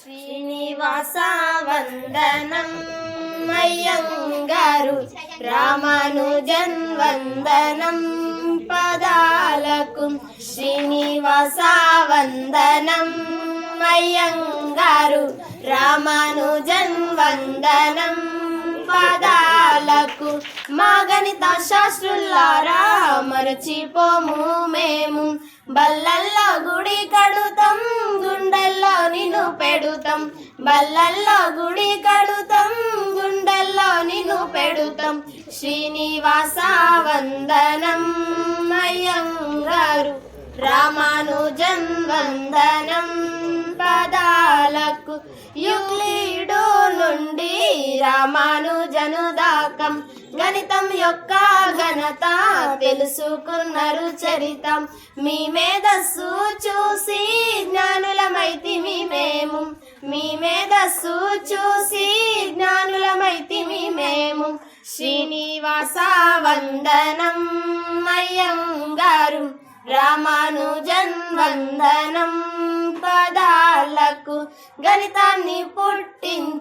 శ్రీనివాస వందనం అయ్యంగారు రామానుజన్ వందనం పదాలకు శ్రీనివాస వందనం అయ్యంగారు రామానుజన్ వందనం పదాలకు మా గణిత శాస్త్రులారా మరచిపోము మేము బల్లల్లో గుడి కడుతాం గుండెల్లో నిన్ను పెడుతాం బల్లల్లో గుడి కడుతాం గుండెల్లో నిన్ను పెడుతాం శ్రీనివాస వందనం అయ్యంగారు రామానుజన్ వందనం పదాలకు యూక్లిడు నుండి రామానుజను దాకం గణితం యొక్క ఘనత తెలుసుకున్నారు చరితం మీ మేధస్సు చూసి జ్ఞానులమైతిమి మేము మీ మేధస్సు చూసి జ్ఞానులమైతిమి మేము శ్రీనివాస వందనం అయ్యంగారు రామానుజన్ వందనం పదాలకు గణితాన్ని పుట్టించి